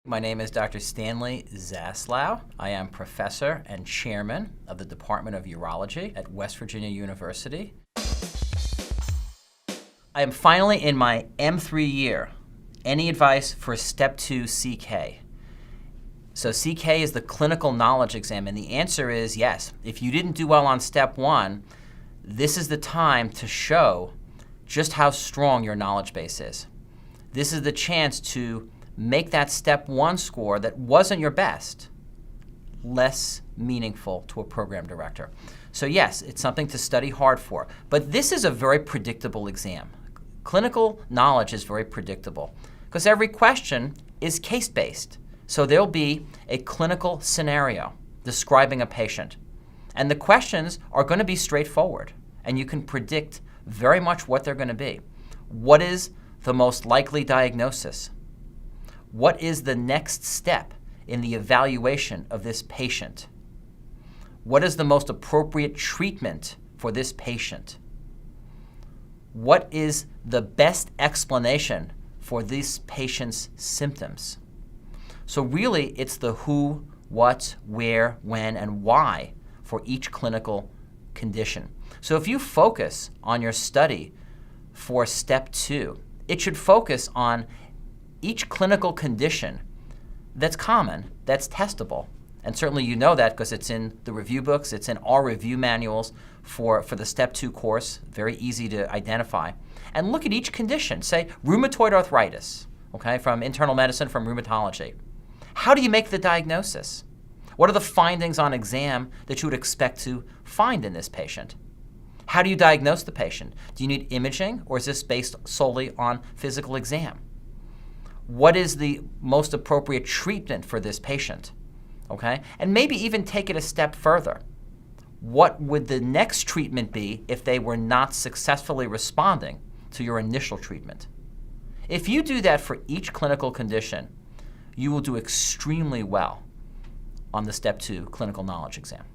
My name is Dr. Stanley Zaslow. I am professor and chairman of the Department of Urology at West Virginia University. I am finally in my M3 year. Any advice for Step 2 CK? So CK is the clinical knowledge exam, and the answer is yes. If you didn't do well on Step 1, this is the time to show just how strong your knowledge base is. This is the chance to make that Step 1 score that wasn't your best less meaningful to a program director. So yes, it's something to study hard for, but this is a very predictable exam. Clinical knowledge is very predictable because every question is case-based. So there'll be a clinical scenario describing a patient, and the questions are going to be straightforward, and you can predict very much what they're going to be. What is the most likely diagnosis? What is the next step in the evaluation of this patient? What is the most appropriate treatment for this patient? What is the best explanation for this patient's symptoms? So really, it's the who, what, where, when, and why for each clinical condition. So if you focus on your study for Step 2, it should focus on each clinical condition that's common, that's testable. And certainly you know that because it's in the review books, it's in our review manuals for the Step 2 course, very easy to identify. And look at each condition. Say rheumatoid arthritis, okay, from internal medicine, from rheumatology. How do you make the diagnosis? What are the findings on exam that you would expect to find in this patient? How do you diagnose the patient? Do you need imaging, or is this based solely on physical exam? What is the most appropriate treatment for this patient? Okay? And maybe even take it a step further. What would the next treatment be if they were not successfully responding to your initial treatment? If you do that for each clinical condition, you will do extremely well on the Step 2 clinical knowledge exam.